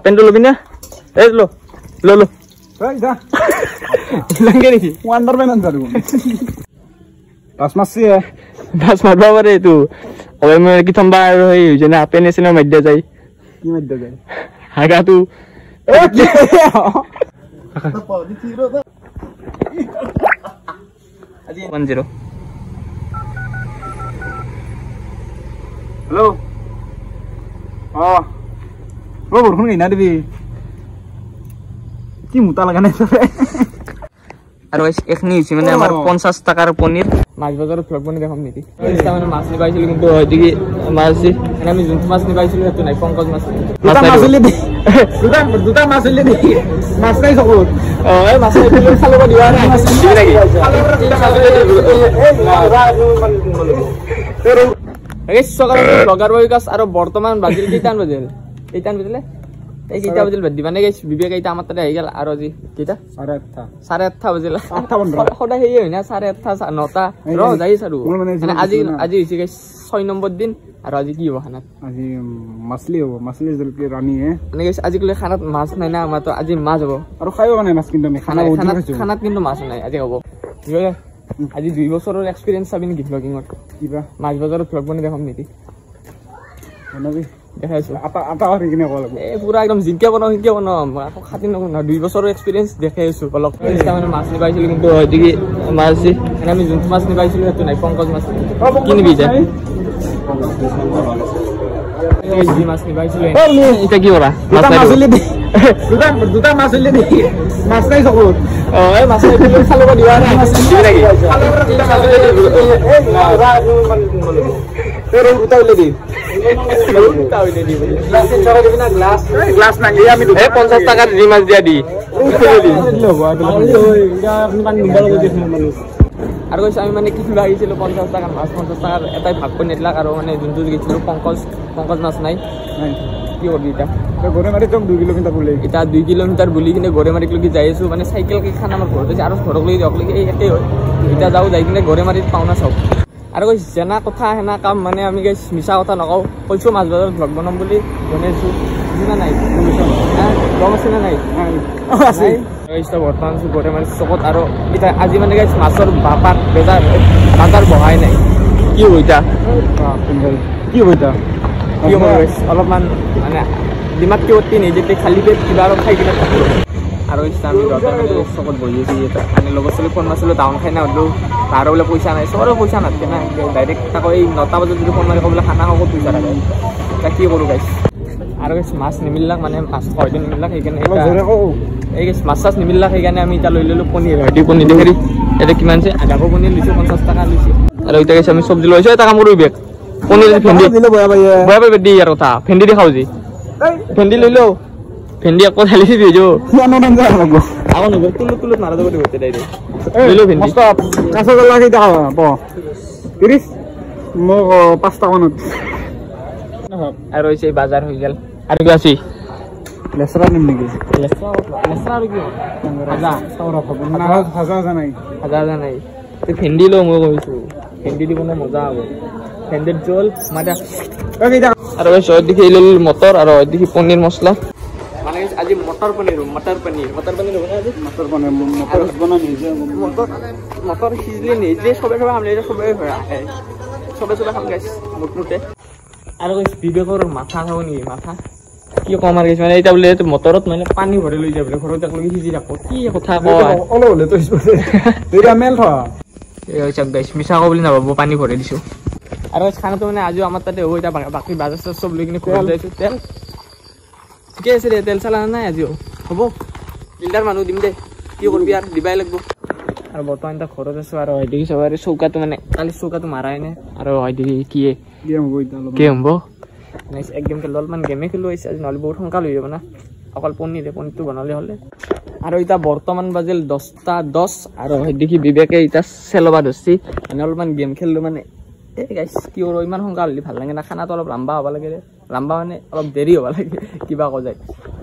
পেন্টটো লবি না এই লো লো লো এই যা লঙ্গে নেকি ওয়ান্ডারম্যান আনসার পাস মাসি বাস মারবা পারে তু ওই মে কি থম্বা হই যে না পেন এসে না মধ্যে যাই কি মধ্যে যায় হাগা তু এ কি আজি 10 হ্যালো বরুণ গই না দিবি কি মুতা লাগা নাই আর ওই এখনি হইছে মানে আমার 50 টাকার পনির মাছ বাজারে ফ্লগ বনি দেখাম নিতি এটা মানে মাছ নি পাইছিল কিন্তু ওইদিকে মাছ এখানে আমি জুন মাছ নি পাইছিল তো নাই পঙ্কজ মাছ মাছলি দি দুটা মাছলি দি মাছ নাই সব এই মাছ দিলে খালো দিবা না মাছ দিবি নাকি এই সকালে ব্লগার বয়কাস আর বর্তমান বাজিল কি টান বাজিল এই টান বাজিলে এই কিটা বাজিল দিবা না গাইস বিবেক এইটা আমার তাতে আই গেল আর আজি কিটা 8:30 বাজিল 8টা বন্ধ সদা হেই হই না 8:30 9টা র যাই সারু মানে আজি হইছে গাইস 6 নম্বর দিন আর আজি কি হবো খানাত আজি মাছলি হবো মাছলি জলকে রানি হে মানে গাইস আজি কলে খানাত মাছ নাই না আমার তো আজি মাছ হবো আর খাইও মানে মাছ কিন্তু আমি খানাত কিন্তু মাছ নাই আজি হবো ঠিক আছে আজি 2 বছৰৰ এক্সপেৰিয়েন্স আবিন কি ব্লগিংত কিবা মাছ বাজাৰত ব্লগ বনি দেখাম নেকি বনাবি দেখাইছো আটা আর কিনে কল এ পুরা একদম জিনকে বনাও আকো খাতি নকো না 2 বছৰৰ এক্সপেৰিয়েন্স দেখাইছো অলপ এটা মানে মাছ নি পাইছিল কিন্তু ওইদিকে মাছ এখানে আমি জুন মাছ নি পাইছিল তো নাই পঙ্কজ মাছ কিনবি যা এই জি মাছ নি পাইছিল এটা কি ওরা মাছ মাছলি দি দুটা মাছলি দি মাছ নাই সব এই মাছ দিলে খালো দিবা না মাছ দিবি নাকি তোর উতাইলে দি গ্লাস না গিয়ে আমি 50 টাকার জি মাছ দিয়া দি আর কইছ আমি মানে কি লাগিছিল 50 টাকার মাছ 50 টাকার এটাই ভাগ করে নিলাক আর মানে যোনটো গিছিল পঙ্কজ মাছ নাই কি করবি এটা গরেমারি তো 2 কিলোমিটার বলে এটা 2 কিলোমিটার বলি কিনে গরেমারি লগি যাইছো মানে সাইকেল কি খানা আমার ঘরতে আর ঘরক লই যাওক লাগি এটাই হয় এটা যাও যাই কিনে গরেমারিত পাওনা সব আর কই জেনা কথা হেনা কাম মানে আমি গাইস মিছা কথা নকও কইছো মাছ বাজার ব্লগ বনাম বুলি বনাইছো জিনা নাই হ্যাঁ গম আছে না নাই আছে এইটা বর্তমান গরেমারি চকত আর এটা আজি মানে গাইস মাছৰ বাপাক বাজার বহাই নাই কি হইতা কি হইতা কি গাইস অলপমান মানে দিমাগ কি অতি নিজেতে খালি পেট কিবা খাই কিনে থাকো আর আমি চকত বহি আছি এটা আমি লগত চলি ফোন মাছলো ডাউন খাই না হলো তার বলে পয়সা নাই সবরে পয়সা নাথকে না ডাইরেক্ট তাকে এই 9টা বজাত যদি ফোন মারি কবলে খানা খাব পয়সা লাগে তা কি করু গাইস আর গাইস মাছ নিমিলাক মানে মাছ কয়দিন নিমিলাক সেইকাৰণে এই গাইস মাছ নিমিলাক সেইকাৰণে আমি এটা লৈ ললো পনিৰ হয়দি পনিৰ দেখি এটা কিমান আছে আধা পনিৰ লিছো 50 টাকা লিছো আৰু এটা গাইস আমি সবজি লৈছো এটা কাম কৰো বেক পনিৰ ভেন্দি দিলে বয়া বয়া দি আৰু কথা ভেন্দি দি খাও জি ভেন্দি লৈ লো ভেন্দি আকৌ ঢালিছি দিও জানো নাম যা লাগব আগো নগৰ তুলুত মাৰা যাব দিতে ডাইরেক্ট লৈ ভেন্দি স্টপ কাঁচা গলা কি দাও প 30 মো 5 টাকা নত আৰু এই বাজাৰ হৈ গেল আৰু কি আছে লেসৰা নিম নেকি লেসৰা আৰু কি রাজা সৌরা খবর না হাজা নাই তে ভেন্দি লো মই কইছো ভেন্দি দিব না মজা হবে ভেন্দিৰ জোল মাদা আৰু এই সৈ দেখি লল মটৰ আৰু দেখি পনিৰ মছলা মানে আজি মটৰ পনিৰ বনা আজি মটৰ বনা নিজে মটৰ সিজলি নিজে সবে আমলে সবে আহে সবে খাম গাইস মুটমুটে আৰু গাইস বিবেকৰ মাথা খাব নি মাথা কি কম আৰ গাইস মানে এটা বলে মটৰত মানে পানী ভৰি লৈ যাবলে ঘৰত একলগি সিজি ৰাখো কি কথা কয় ওলে তো তেৰা মেল থা এই সব গাইস মিছা কবলি না বাবু পানী ভৰি দিছো আৰু খানাটো মানে আজি আমাৰ তাতে হৈ এটা বাকি বাজাৰ সব লৈ কিনে খুৱাই দিছো তেল ঠিকে আছে রে তেল চালা নাই আজিও হ'ব ফিল্টার মানুহ দিম দে কি করবি আর দিবাই লাগবো আর বর্তমান তা খরচ আছে আর হয়দিকে সবার চৌকাটো মানে কালি চৌকাটো মারাই নাই আর হয়দিকে কি গেম হব একদম খেলো অলপমান গেমে খেলো আছে আজি নহলে বহুত সোনকাল হৈ যাব না অকল পনিৰটো বনালে হলে আৰু এটা বৰ্তমান বাজিল 10টা 10 আৰু হয়দিকে বিবেকে এটা চেলবা ধৰছি মানে অলপমান গেম খেললো মানে এই গাইস কি ওর ইমান সোনকাল হলি ভাল লাগে না খানাটো অলপ লম্বা হবা লাগে লম্বা মানে অলপ দেৰি হবা লাগে কিবা ক যায়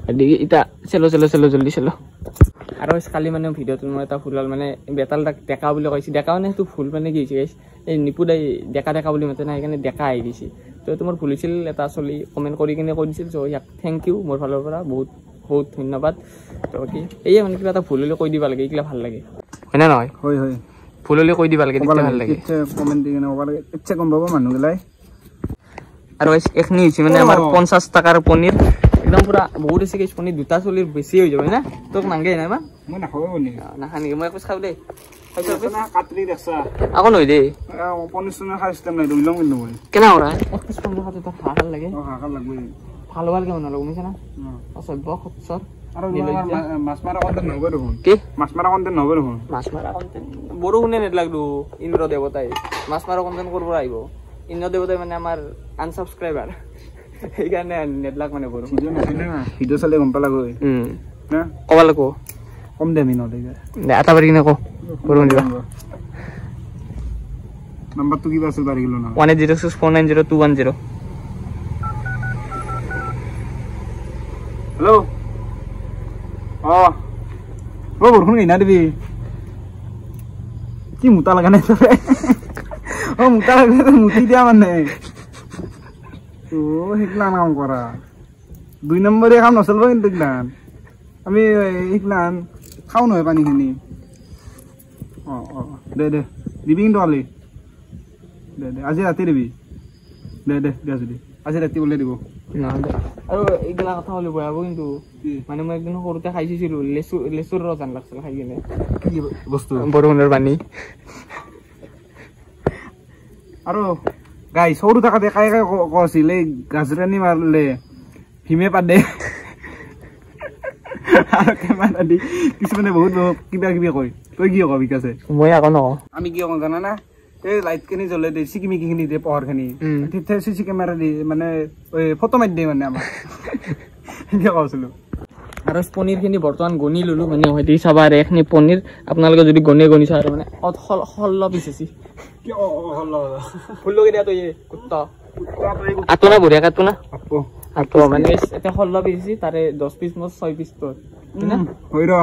হয়দিকে এটা চেলো জলদি চেলো আৰু কালি মানে ভিডিওটো মই এটা ফুলাল মানে বেতালটা ডেকা বুলি কৈছি ডেকা মানে তো ফুল মানে কি হৈছে গাইস এই নিপুদাই ডেকা বুলি মতে না সেইকাৰণে ডেকা আহি দিছি তো তো তোমাৰ ভুল হৈছিল এটা চলি কমেণ্ট কৰি কিনে কৈ দিছিল চ' ইয়াক থেংক ইউ মোৰ ফালৰ পৰা বহুত বহুত ধন্যবাদ তো কি এইয়ে মানে কিবা এটা ভুল হ'লে কৈ দিব লাগে এইগিলা ভাল লাগে হয় না নহয় হয় হয় ভুল হ'লে কৈ দিব লাগে তেতিয়া ভাল লাগে কমেণ্ট দি কিনে ক'ব লাগে ইচ্ছা গম পাব মানুহগিলাই আৰু এখনি হৈছে মানে আমাৰ 50 টাকাৰ পনীৰ একদম পুৰা বহুত আছে কেছ পনীৰ দুটা চলিৰ বেছি হৈ যাব না তোক নাংগে না মা মই নাখাব পনীৰ নাখানি মই একো খাও দে কাটৰি দেখছা আকৌ নহয় দে পনীৰ চনীৰ খাই চিষ্টেম নাই ধৰি ল'ম কিন্তু মই কেনে কৰা এক পিছ পনীৰ খাতে তো ভাল লাগে হাকাৰ লাগবই ভাল ভালকে বনাব শুনিছে না সভ্য সৎসৰ আৰু মাছ মাৰা কণ্টেণ্ট নহ'ব দেখোন কি মাছ মাৰা কণ্টেণ্ট নহ'ব দেখোন মাছ মাৰা কণ্টেণ্ট বৰষুণে নেটলাগলো ইন্দ্ৰ দেৱতাই মাছ মাৰা কণ্টেণ্ট কৰিব আহিব ইন্দ্ৰ দেৱতাই মানে আমাৰ আনসাবস্ক্ৰাইবাৰ সেইকাৰণে নেটলাগ মানে বৰষুণ ভিডিঅ' চালে গম পালাগৈ না ক'ব লাগিব কম দে আমি নহ'লে এটা পাৰি কিনে কওঁ বৰষুণ দিবা নাম্বাৰটো কিবা আছিল পাৰি গ'লো না 1806490210 হেল্ল' অঁ বৰষুণ কিনা দিবি কি মোটা লগা নাই তই মোটা লাগিলে মুঠি দিয়া মানে সেইগিলা কাম কৰা 2 নম্বৰীয়া কাম নচলিব কিন্তু এইগিলান আমি এইগিলান খাওঁ নহয় পানীখিনি অঁ অঁ দে দিবি কিন্তু কালি দে আজি ৰাতি দিবি দে দিয়া যদি আজি ৰাতি ওলাই দিব আৰু এইগিলা কথা হ'লে বেয়া হ'ব কিন্তু মানে মই একদিন সৰুতে খাইছিলো লেচুৰ ৰস আন লাগছিল খাই কিনে কি বস্তু বৰষুণৰ পানী আৰু গাই সৰু থাকাতে কাই কৈছিল এই গাজৰানি মাৰিলে ভীমে পাদে আৰু কেমেৰা দি কিছুমানে বহুত কিবা কিবি কয় তই কি কবি বিকাশে মই আকৌ নকওঁ আমি কি কওঁ জানা না এই লাইট খিনি জ্বলে দে চিকিমিকিখিনি দিয়ে পোহৰখিনি তেতিয়া চিচি কেমেৰা দি মানে ফটো মাৰি দিয়ে মানে আমাক কি কৈছিলো আৰু পনীৰখিনি বৰ্তমান গণি ললো মানে হয়তো চাবা আৰু এখনি পনীৰ আপোনালোকে যদি গণিছা আৰু মানে 16 পিচ আছে কি ফুল লগে দিয়া তই কুত্তা আতো না বঢ়িয়া কাটো না আতো মানে এটা 16 পিচ আছে তাৰে 10 পিচ মোৰ 6 পিচ তোৰ না হৈ ৰ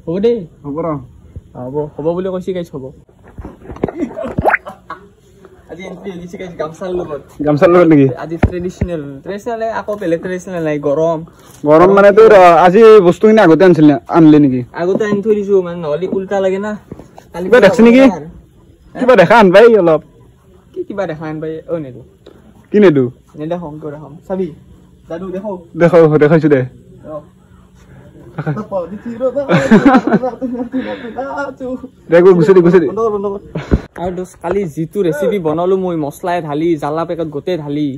হ'ব দে হ'ব ৰ হ'ব বুলি কৈছি গাইছ হ'ব আজি এন্ট্ৰি হৈছে গাইছ গামছাৰ লগত নেকি আজি ট্ৰেডিশনাল আকৌ বেলেগ ট্ৰেডিশনাল নাই গৰম মানে তোৰ আজি বস্তুখিনি আগতে আনলি নেকি আগতে আনি থৈ দিছো মানে নহলে উল্টা লাগে না কিবা দেখছ নেকি কিবা দেখা আন ভাই অলপ কিবা দেখা আন ভাই অ নেদু কি নেদু নেদেখো কিয় দেখাম চাবি দাদু দেখাইছো দে আৰু কালি যিটো ৰেচিপি বনালো মই মছলাই ঢালি জ্বালা পেকেট গোটেই ঢালি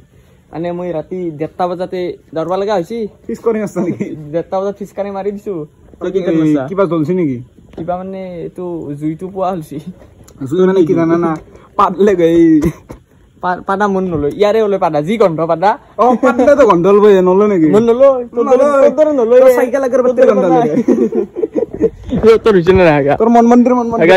মানে মই ৰাতি 1:30 বজাতে দৰবা লগা হৈছে 1:30 বজাত ফিচ কাৰি মাৰি দিছো কিবা জ্বলছি নেকি কিবা মানে এইটো জুইটো পোৱা হৈছে জুই মানে কি জানা না পাতলে গৈ পাদা মন নলয় ইয়াৰে ওলাই পাদা যি গন্ধ পাদা পাতলেতো গন্ধ লবই নলয় নেকি মন নলয় নলয় চাইকেল আগৰ বাটে গন্ধ লাগে তোৰ হৈছে না হাগা তোৰ মন মন্দিৰ হাগা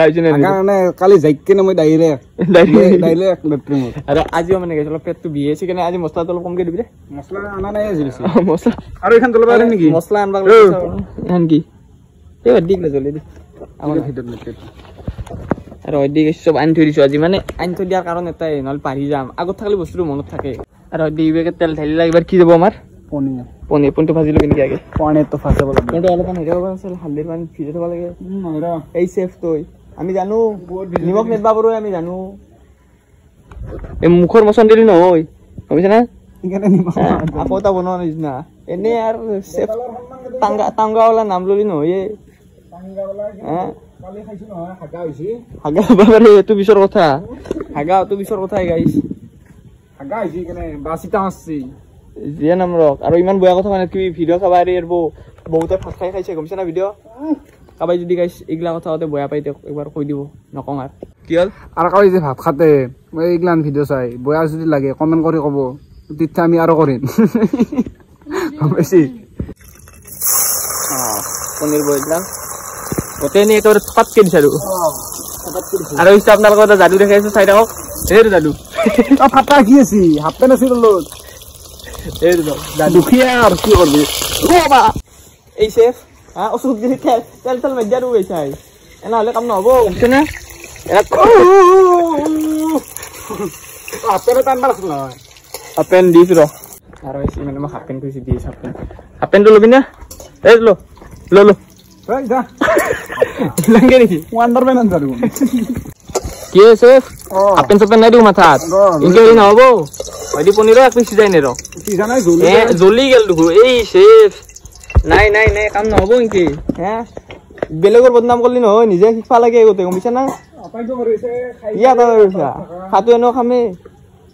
হৈছে না মানে কালি যাইকে না মই ডাইৰেক্ট লেট্ৰিনত আৰু আজিও মানে গৈছিল পেটটো বিহেছি কেনে আজি মছলাটো অলপ কমকে দিবি দে মছলা আনা নাই আজি বেছি মছলা আৰু এখন জ্বলাব পাৰি নেকি মছলা আনবা লাগে এখন কি এই দিগলে জ্বলি দি আমাৰ ভিতৰত লেট্ৰিন আৰু অধিক সব আনি থৈ দিছো আজি মানে আনি থৈ দিয়াৰ কাৰণ এটাই নহ'লে পাহৰি যাম আগত থাকিলে বস্তুটো মনত থাকে আৰু দিবেকে তেল ঢালি লাগিবাৰ কি যাব আমাৰ পনীৰটো ভাজিলো কেনেকৈ আগে পনীৰটো ফাঁচাব লাগে কিন্তু অলপমান হেৰি হ'ব আছিল হালধিৰ পানী ভিজাই থ'ব লাগে এই চেফ তই আমি জানো নিমখ নেদবা পাৰোঁ আমি জানো এই মুখৰ মচন দিলি নহয় ভাবিছে না আকৌ এটা বনোৱা নিচিনা এনেই আৰু চেফ টাংগাৱালা নাম ললি নহয় এইটো পিছৰ কথা হাগাটো পিছৰ কথাই গাইছ যিয়ে নাম ৰখ আৰু ইমান বেয়া কথা মানে তুমি ভিডিঅ' চাবা বহুতে ভাত খাই খাইছে গমছে না ভিডিঅ' কাবাই যদি গাইছ এইগিলা কথা হতে বেয়া পাই তেওঁক একবাৰ কৈ দিব নকওঁ আৰু কি হ'ল আৰু কালি যে ভাত খাতে মই এইগিলান ভিডিঅ' চাই বেয়া যদি লাগে কমেণ্ট কৰি ক'ব তেতিয়া আমি আৰু কৰিম গম পাইছি পনীৰ বইলাৰ গোটেই নি একেবাৰে থকাতকে দিছাৰো আৰু ইচ্ছা আপোনালোকৰ এটা যাদু দেখাই আছো চাই থাকক এইটো যাদু ফাটা কি আছে হাফ পেণ্ট আছিল এইটো দুখীয়া আৰু কি কৰবি এই চেফ অচুখ যদি তেল তেল মেদিয়া ৰু গৈছে এনেহ'লে কাম নহ'ব বুজিছে না আপেনে টানবা লাগছিল নহয় হাফ পেণ্ট দিছো ৰ আৰু এসি মানে মই হাফ পেণ্ট কৈছি দিছ হাফ পেণ্টটো ল'বি না এই ল এই যা লংগে নেকি ওয়ান্ডারম্যান আনছা দেখোন কি আছে হাফ পেণ্ট চপেন নাই দিও মাথাত ইনকে হেৰি নহ'ব হয়দি পনীৰৰ এক পিচ সিজাই নে ৰ সিজা নাই জলি জ্বলি গেল দেখো এই শেফ নাই কাম নহ'ব ইনকে হে বেলেগৰ বদনাম কৰিলি নহয় নিজে শিকবা লাগে গোটেই গম পাইছা না আপাইতো কৰিছে খাই ইয়া তই কৰিছা খাটো এনেও খামে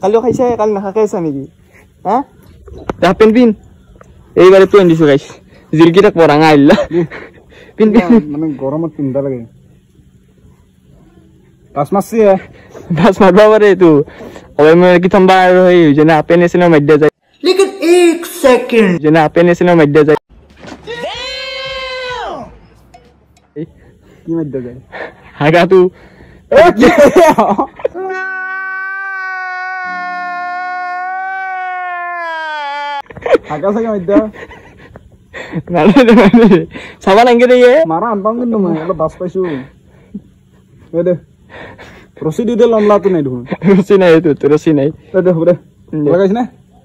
কালিও খাইছে কালি নাখাকে আছা নেকি হা হাফ পেণ্ট পিন এইবাৰে তো আনিছো গাইছ জিলকিটাক পৰাঙা আহিলা পিন মানে গৰমত পিন্ধা লাগে বাস মাছি বাস মাৰবা পাৰে এইটো હવે মই কি থম্বা আৰু এই যেনে আপেন এসিনৰ মধ্য যায় लेकिन एक सेकंड যেনে আপেন এসিনৰ মধ্য যায় কি মধ্য যায় হাগাটো আগা সাগে মধ্য চাবা নাংগে দে মারা আনপাম কিন্তু মই অলপ বাস পাইছো এ দে রসি দিতে লমলা তো নাই দেখুন ৰচি নাই এইটো ৰচি নাই এ দে হৰে লাগাইছ না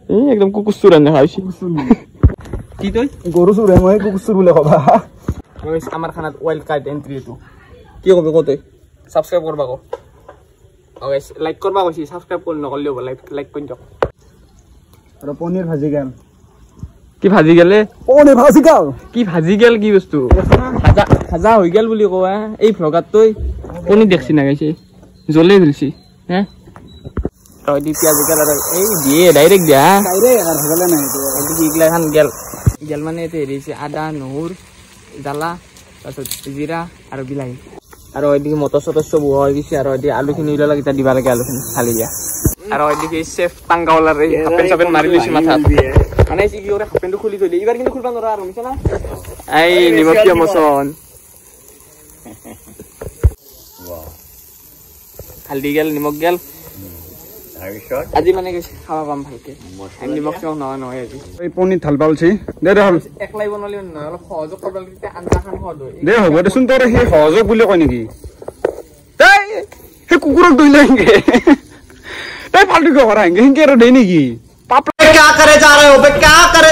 এই একদম কুকুস্তুৰ আনে খাইছি কি তই গৰু সুৰে মই কুকুসুৰ বলে কবা আমাৰ খানাত ওয়াইল্ড কাৰ্ড এন্ট্ৰি এটো কি কবি কতে সাবস্ক্ৰাইব কৰবা কো গাইস লাইক কৰবা কইছি সাবস্ক্ৰাইব কৰি নকৰলেও লাইক কৰি দিয়ক আর পনির ভাজি গেল কি ভাজি গেলে পনির ভাজি গেল কি ভাজি গেল কি বস্তু ভাজা হৈ গেল বুলি কোৱা এই ভ্লগাত তই পনি দেখছি না গাইছে জ্বলে ফেলছি হ্যাঁ তই দি পিয়াজ গেল আৰু এই দিয়ে ডাইৰেক্ট দিয়া তাইৰে আৰ হগলে নাই তো এটো ইগলা খান গেল মানে এতে হেৰিছে আদা নহৰু জ্বালা তাৰপিছত জিৰা আৰু বিলাহী আৰু এদিকে মটৰ চটৰ চব হৈ গৈছে আৰু এদিকে আলুখিনি ওলালে কেইটা দিবা লাগে আলুখিনি খালি দিয়া আৰু এদিকে চেফ টাংগাওলাৰ এই হাফেন চাপেন মাৰি লৈছে মাথাত মানে কি কৰে হাফেনটো খুলি থৈ দিয়ে এইবাৰ কিন্তু খুলবা নোৱাৰা আৰু বুজিছা না এই নিমখীয়া মচন হালধি গেল নিমখ গেল আজি মানে খাবা পাম ভালকে নিমখ চিমখ নহয় আজি এই পনির থাল পালছি দে দে একলাই বনালে নহয় অলপ সহযোগ কৰিব লাগে আঞ্জাখন সহজ হয় দে হ'ব দেচোন তোৰ সেই সহযোগ বুলি কয় নেকি তাই সেই কুকুৰক দৈলে হেংগে তাই ফাল্টু কিয় কৰা হেংগে হেংগে আৰু দেই নেকি क्या करे जा रहे हो बे क्या करे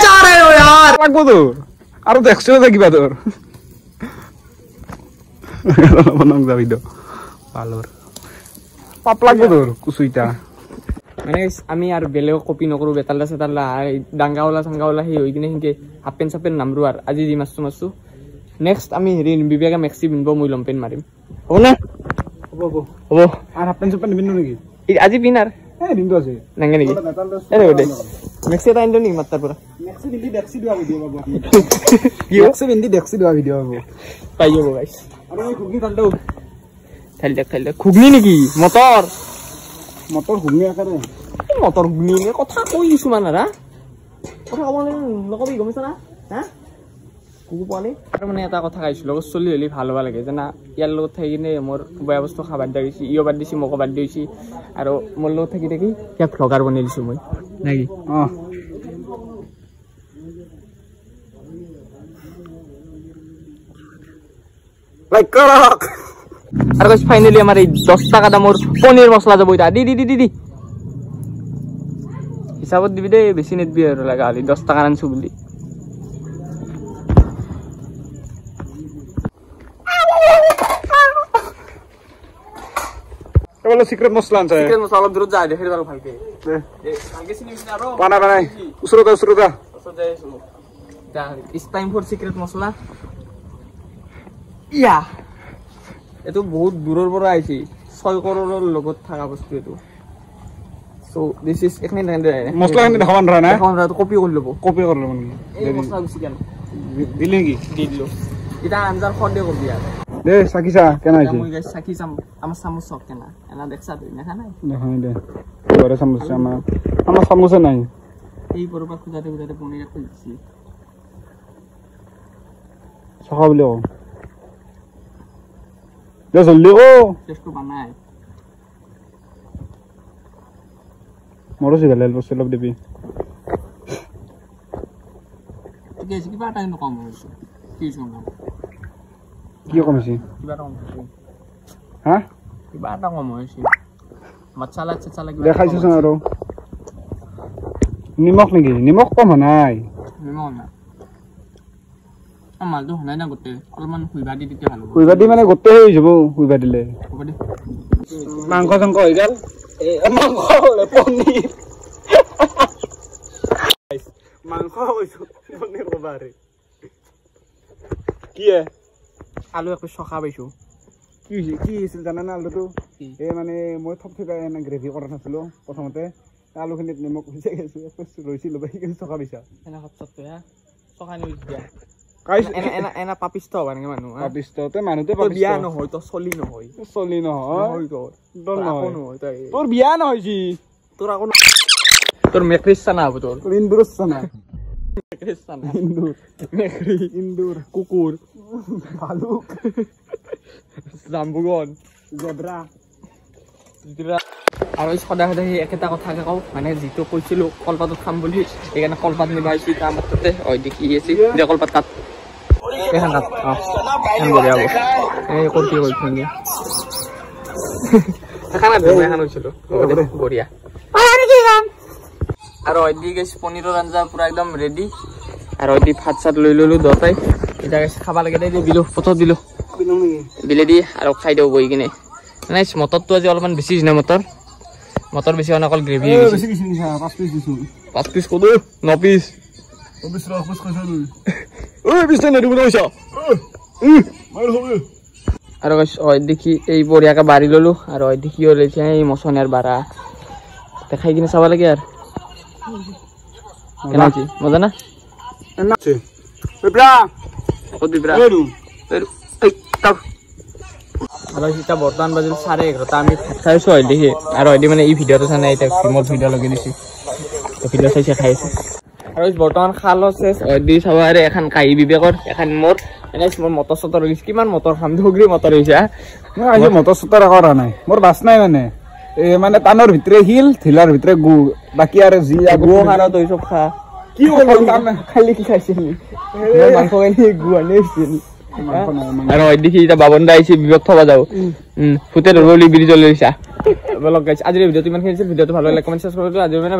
जा रहे हो यार লাগবো তোৰ আৰু দেখছো যে কিবা তোৰ বনাম যাবি তো পালৰ পাপ লাগবো তোৰ কুচুইটা মানে আমি আৰু বেলেগ কপি নকৰো বেতালা চেতালা ডাংগাওলা চাংগাওলা সেই হৈ কিনে সেনেকে হাফ পেণ্ট চাপেন নামৰো আৰু আজি যি মাছটো নেক্সট আমি হেৰি বিবেকা মেক্সি পিন্ধিব মই লং পেণ্ট মাৰিম হ'ব না হ'ব হ'ব আৰু হাফ পেণ্ট চপেণ্ট নিপিন্ধো নেকি আজি পিন আৰু এই দিনটো আছে নাংগে নেকি দে মেক্সি এটা আনিলো নেকি মাত্ৰাৰ পৰা নেক্সট ভিডিঅ দেখছি দিবা ভিডিঅ পাবো নেক্সট ভিডিঅ দেখছি দিবা ভিডিঅ পাবো পাই যাব গাইছ আৰু এই ঘুগনি তালটো ঠাইল দেখ ঘুগনি নেকি মটৰ মটৰ ঘুগনি আকাৰে মটৰ ঘুগনি কথা কৈ কিছুমান আৰু কথা ক'ব নকবি গম পাইছা না হা কুকু পোৱালি আৰু মানে এটা কথা খাইছোঁ লগত চলি হ'লে ভাল হ'ব লাগে জানা ইয়াৰ লগত থাকি কিনে মোৰ বেয়া বস্তু খাব বাদ দিছে ইও বাদ দিছে মোকো বাদ দিছে আৰু মোৰ লগত থাকি থাকি ইয়াক ভ্লগাৰ বনাই দিছোঁ মই নেকি অঁ লাইক কৰক আৰু কৈছে ফাইনেলি আমাৰ এই 10 টাকা দামৰ পনীৰ মছলা যাব এতিয়া দি হিচাপত দিবি দেই বেছি নিদিবি আৰু লগা হ'লে 10 টাকা আনিছোঁ বুলি বলে সিক্ৰেট মশলা আনছে চিকেন মছলা অলপ দূৰত যা দেখি ভাল ভালকে ভালকে চিনি বিনা আৰু বানাই ওচৰত যা It's time for secret মছলা ইয়া এটো বহুত দূৰৰ পৰা আহিছে 6 কৰৰৰ লগত থাকা বস্তু এটো সো দিস ইজ এক মিনিট মছলা খিনি দেখাব নৰা না দেখাব নৰা কপি কৰি ল'ব মানে এই মছলা বেছি কেন দিলে কি দি দিলো এটা আঞ্জাৰ খন্দে কবি আৰু দে সাকিসা কেন আইছে মই গাইছ সাকি চাম আমাৰ চামুচ সক কেনা এনা দেখছা তুই দেখা নাই দেখাই দে ওরে চামচ আমার চামচ নাই এই পৰপা খুজাতে পনীৰ খুজিছি সখা বলে ও দে জলদি ও চেষ্টা বানাই মরছি গেল বস্তু লব দিবি ঠিক আছে কিবা টাইম কম হৈছে কি শুনো কি কমছি কিবা কম হৈছে হ্যাঁ কিবা কম হৈছে মছলা চছলা দেখাইছোচোন আৰু নিমখ নেকি নিমখ কম হোৱা নাই নিমখ না মালটো হোৱা নাই না গোটেই অলপমান শুইবা দি দিতে ভাল হ'ব শুইবা দি মানে গোটেই হৈ যাব শুইবা দিলে হ'ব দে মাংস চাংস হৈ গ'ল মাংস পনীৰ মাংস কৈছো পনীৰ ক'বাৰে কি আলু একো চখা পাইছো কি আছিল জানানে আলুটো এই মানে মই থপথপাই এনে গ্ৰেভি কৰা নাছিলো প্ৰথমতে আলুখিনিত নিমখ মিশাই গৈছো ৰৈছিলো সেইখিনি চকা দিছা এনে সৎসতটো হা চখা নিউজ দিয়া কাইছো এনা পাপিষ্ট হ'ব নেকি মানুহ পাপিষ্টতে মানুহতে বিয়া নহয় তো চলি নহয় চলি নহয় তোৰ নহয় তোৰ বিয়া নহয় যি তোৰ আকৌ তোৰ মেক্ৰিস্তানা হ'ব তোৰ ইন্দুৰস্তানা মেক্ৰিস্তানা ইন্দুৰ কুকুৰ ভালুক জাম্বুগন জেব্ৰা আৰু সদায় সদায় সেই একেটা কথাকে কওঁ মানে যিটো কৈছিলো কলপাতত খাম বুলি সেইকাৰণে কলপাত নিবা আহিছো এতিয়া আমাৰ তাতে হয় দেখি আছে যে কলপাত তাত এখন তাত বঢ়িয়া হ'ব এই কৰ্তি কৈছো নেকি এখন এখন হৈছিলো বঢ়িয়া আৰু অইদি গেছ পনীৰৰ আঞ্জা পুৰা একদম ৰেডি আৰু অইদি ভাত চাত লৈ ললো দুটাই এতিয়া গেছ খাব লাগে দেই দিলো ফটো দিলো বিলে দি আৰু খাই দিওঁ বহি কিনে নাই মটৰটো আজি অলপমান বেছি হৈছে মটৰ মটৰ বেছি হোৱা অকল গ্ৰেভি 5 পিচ দিছো 5 পিচ কৰো 9 পিচ আৰু দেখি এই বঢ়িয়াকে বাঢ়ি ললো আৰু দেখি ওলাইছে এই মচনিয়াৰ বাৰা খাই কিনে চাব লাগে আৰু কেনে হৈছে মজা না এতিয়া বৰ্তমান বাজিল 11:30 আমি খাইছো হয় দেখি আৰু মানে এই ভিডিঅ'টো চাই নাই এতিয়া ফিল্মত ভিডিঅ' লগাই দিছো ভিডিঅ' চাইছে খাই আছে আৰু বৰ্তমান খাল চেচ দি চাব আৰু এখন কাহি বিবেকৰ এখন মোৰ এনে মোৰ মটৰ চটৰ হৈছে কিমান মটৰ খাম ধুগৰি মটৰ হৈছে আজি মটৰ চটৰ কৰা নাই মোৰ বাছ নাই মানে টানৰ ভিতৰে শিল ঢিলাৰ ভিতৰে গু বাকী আৰু যি গু খানা তই চব খা কি খালি কি খাইছিলি মাংস গু আনি আহিছিল আৰু দেখি এতিয়া বাবন দা আহিছে বিবেক থবা যাও ফুটে ৰলি ব্ৰিজ লৈছা আজিৰ ভিডিঅ'টো ইমানখিনি আছিল ভিডিঅ'টো ভাল লাগিলে কমেণ্ট চেঞ্জ কৰিলো আজি মানে